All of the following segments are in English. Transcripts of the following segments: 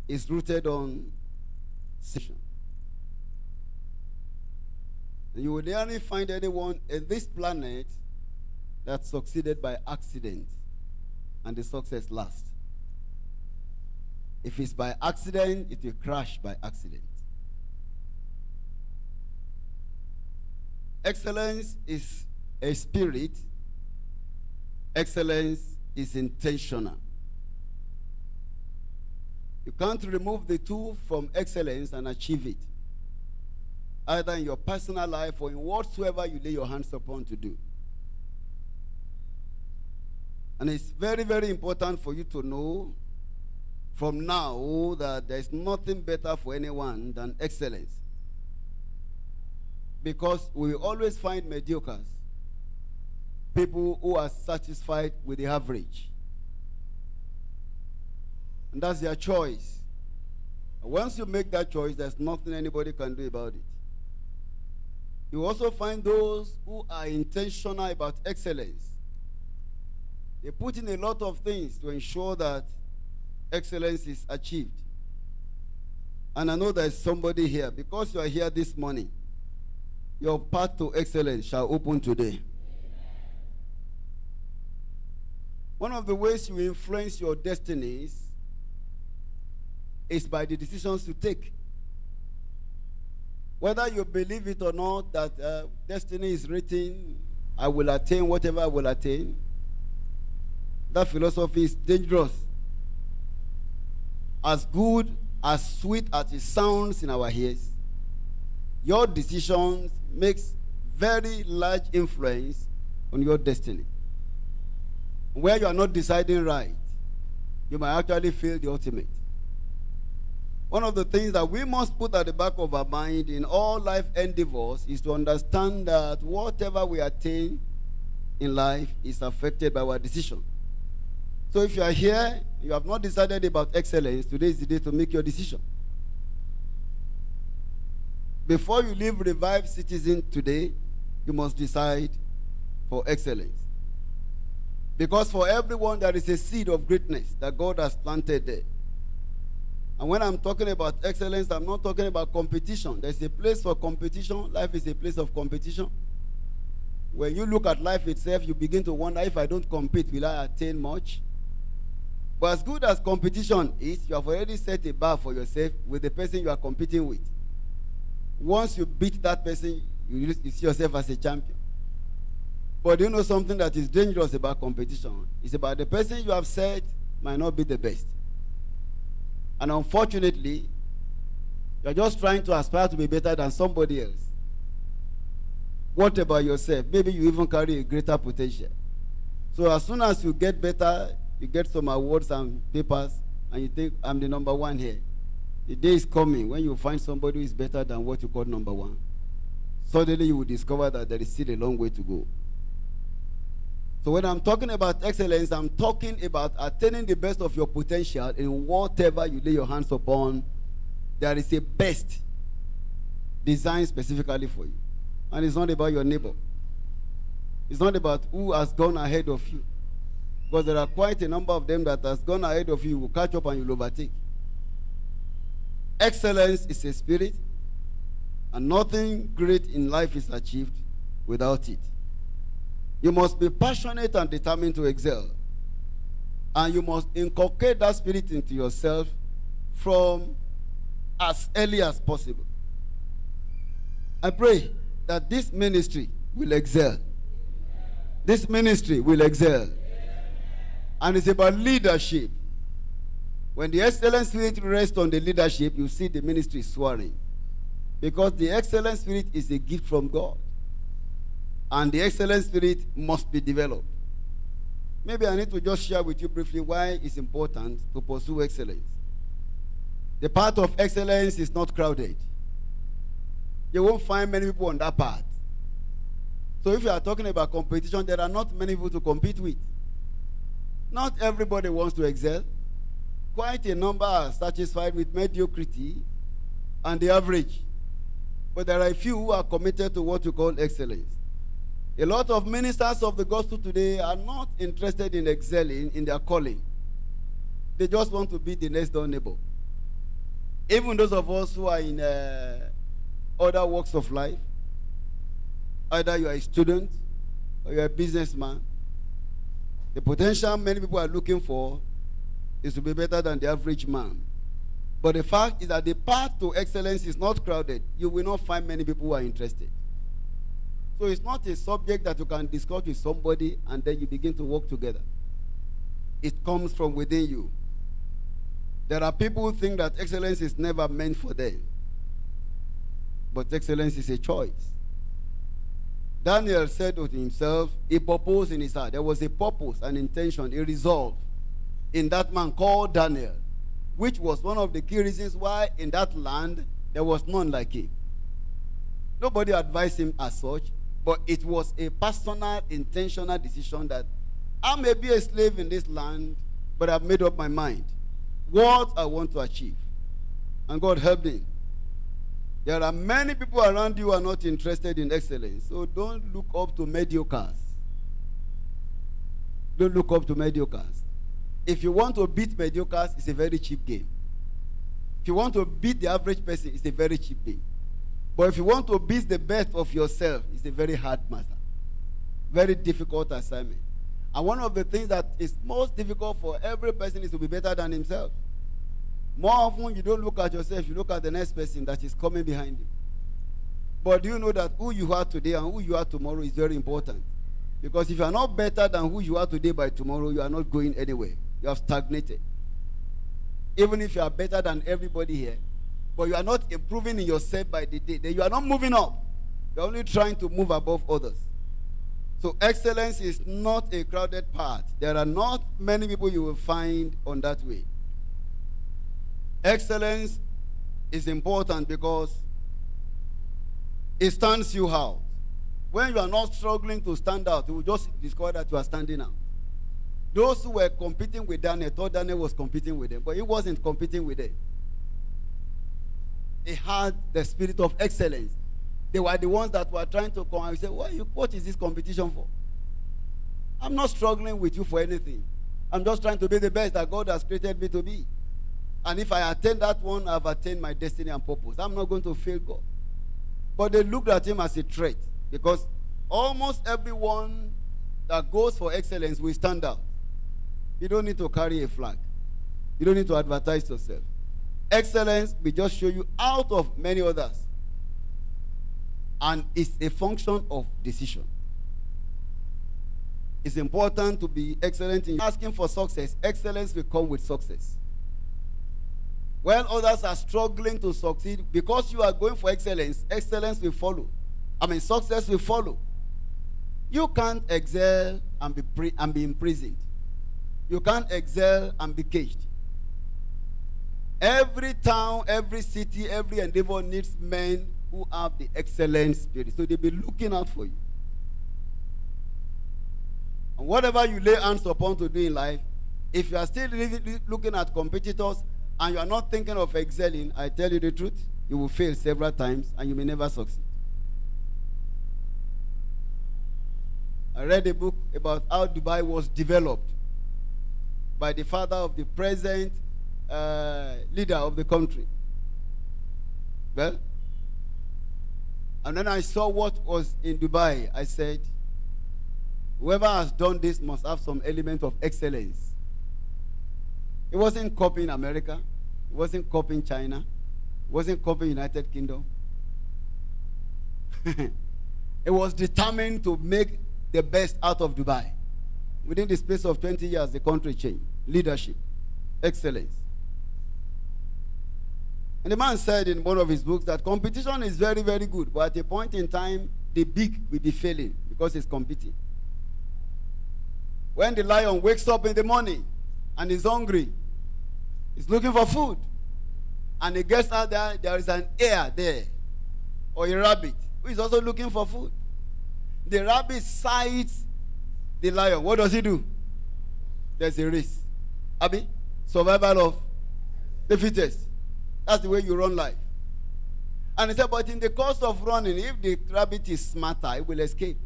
is rooted on sin. You will rarely find anyone in this planet that succeeded by accident and the success lasts. If it's by accident, it will crash by accident. Excellence is a spirit. Excellence is intentional. You can't remove the two from excellence and achieve it, either in your personal life or in whatsoever you lay your hands upon to do. And it's very, very important for you to know from now that there is nothing better for anyone than excellence. Because we always find mediocres, people who are satisfied with the average. And that's their choice. And once you make that choice, there's nothing anybody can do about it. You also find those who are intentional about excellence. They put in a lot of things to ensure that excellence is achieved. And I know there's somebody here. Because you are here this morning, your path to excellence shall open today. One of the ways you influence your destinies is by the decisions you take. Whether you believe it or not that destiny is written, I will attain whatever I will attain, that philosophy is dangerous. As good, as sweet as it sounds in our ears, your decisions makes very large influence on your destiny. Where you are not deciding right, you might actually fail the ultimate. One of the things that we must put at the back of our mind in all life endeavors is to understand that whatever we attain in life is affected by our decision. So if you are here, you have not decided about excellence, today is the day to make your decision. Before you leave Revived Citizen today, you must decide for excellence. Because for everyone, there is a seed of greatness that God has planted there. And when I'm talking about excellence, I'm not talking about competition. There's a place for competition. Life is a place of competition. When you look at life itself, you begin to wonder, if I don't compete, will I attain much? But as good as competition is, you have already set a bar for yourself with the person you are competing with. Once you beat that person, you see yourself as a champion. But you know something that is dangerous about competition? It's about the person you have set might not be the best. And unfortunately, you're just trying to aspire to be better than somebody else. What about yourself? Maybe you even carry a greater potential. So as soon as you get better, you get some awards and papers, and you think, I'm the number one here. The day is coming when you find somebody who is better than what you call number one. Suddenly you will discover that there is still a long way to go. So when I'm talking about excellence, I'm talking about attaining the best of your potential in whatever you lay your hands upon. There is a best designed specifically for you. And it's not about your neighbor. It's not about who has gone ahead of you. Because there are quite a number of them that has gone ahead of you. You will catch up and you will overtake. Excellence is a spirit, and nothing great in life is achieved without it. You must be passionate and determined to excel. And you must inculcate that spirit into yourself from as early as possible. I pray that this ministry will excel. This ministry will excel. And it's about leadership. When the excellent spirit rests on the leadership, you see the ministry soaring. Because the excellent spirit is a gift from God. And the excellent spirit must be developed. Maybe I need to just share with you briefly why it's important to pursue excellence. The path of excellence is not crowded. You won't find many people on that path. So if you are talking about competition, there are not many people to compete with. Not everybody wants to excel. Quite a number are satisfied with mediocrity and the average. But there are a few who are committed to what we call excellence. A lot of ministers of the gospel today are not interested in excelling in their calling. They just want to be the next door neighbor. Even those of us who are in other walks of life, either you are a student or you are a businessman, the potential many people are looking for is to be better than the average man. But the fact is that the path to excellence is not crowded. You will not find many people who are interested. So it's not a subject that you can discuss with somebody and then you begin to work together. It comes from within you. There are people who think that excellence is never meant for them. But excellence is a choice. Daniel said to himself, he proposed in his heart. There was a purpose, an intention, a resolve in that man called Daniel, which was one of the key reasons why in that land there was none like him. Nobody advised him as such, but it was a personal, intentional decision that I may be a slave in this land, but I've made up my mind what I want to achieve. And God helped him. There are many people around you who are not interested in excellence, so don't look up to mediocres. Don't look up to mediocres. If you want to beat mediocres, it's a very cheap game. If you want to beat the average person, it's a very cheap game. But if you want to beat the best of yourself, it's a very hard matter. Very difficult assignment. And one of the things that is most difficult for every person is to be better than himself. More often, you don't look at yourself, you look at the next person that is coming behind you. But do you know that who you are today and who you are tomorrow is very important? Because if you are not better than who you are today by tomorrow, you are not going anywhere. You have stagnated. Even if you are better than everybody here, but you are not improving in yourself by the day, then you are not moving up. You are only trying to move above others. So excellence is not a crowded path. There are not many people you will find on that way. Excellence is important because it stands you out. When you are not struggling to stand out, you will just discover that you are standing out. Those who were competing with Daniel thought Daniel was competing with them, but he wasn't competing with them. He had the spirit of excellence. They were the ones that were trying to come and say, what is this competition for? I'm not struggling with you for anything. I'm just trying to be the best that God has created me to be. And if I attain that one, I've attained my destiny and purpose. I'm not going to fail God. But they looked at him as a threat because almost everyone that goes for excellence will stand out. You don't need to carry a flag. You don't need to advertise yourself. Excellence will just show you out of many others. And it's a function of decision. It's important to be excellent in asking for success. Excellence will come with success. When others are struggling to succeed, because you are going for excellence, excellence will follow. Success will follow. You can't excel and be imprisoned. You can't excel and be caged. Every town, every city, every endeavor needs men who have the excellent spirit. So they'll be looking out for you. And whatever you lay hands upon to do in life, if you are still looking at competitors and you are not thinking of excelling, I tell you the truth, you will fail several times and you may never succeed. I read a book about how Dubai was developed by the father of the present leader of the country. Well, and then I saw what was in Dubai. I said, whoever has done this must have some element of excellence. It wasn't copying America. It wasn't copying China. It wasn't copying United Kingdom. It was determined to make the best out of Dubai. Within the space of 20 years, the country changed. Leadership, excellence. And the man said in one of his books that competition is very, very good, but at a point in time, the big will be failing because it's competing. When the lion wakes up in the morning and is hungry, he's looking for food, and he gets out there is an hare there, or a rabbit, who is also looking for food. The rabbit sights the lion. What does he do? There's a race. Abi, survival of the fittest. That's the way you run life. And he said, but in the course of running, if the rabbit is smarter, it will escape.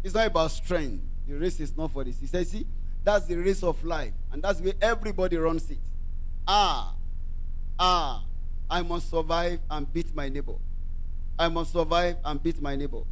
It's not about strength. The race is not for this. He says, see, that's the race of life. And that's the way everybody runs it. I must survive and beat my neighbor. I must survive and beat my neighbor.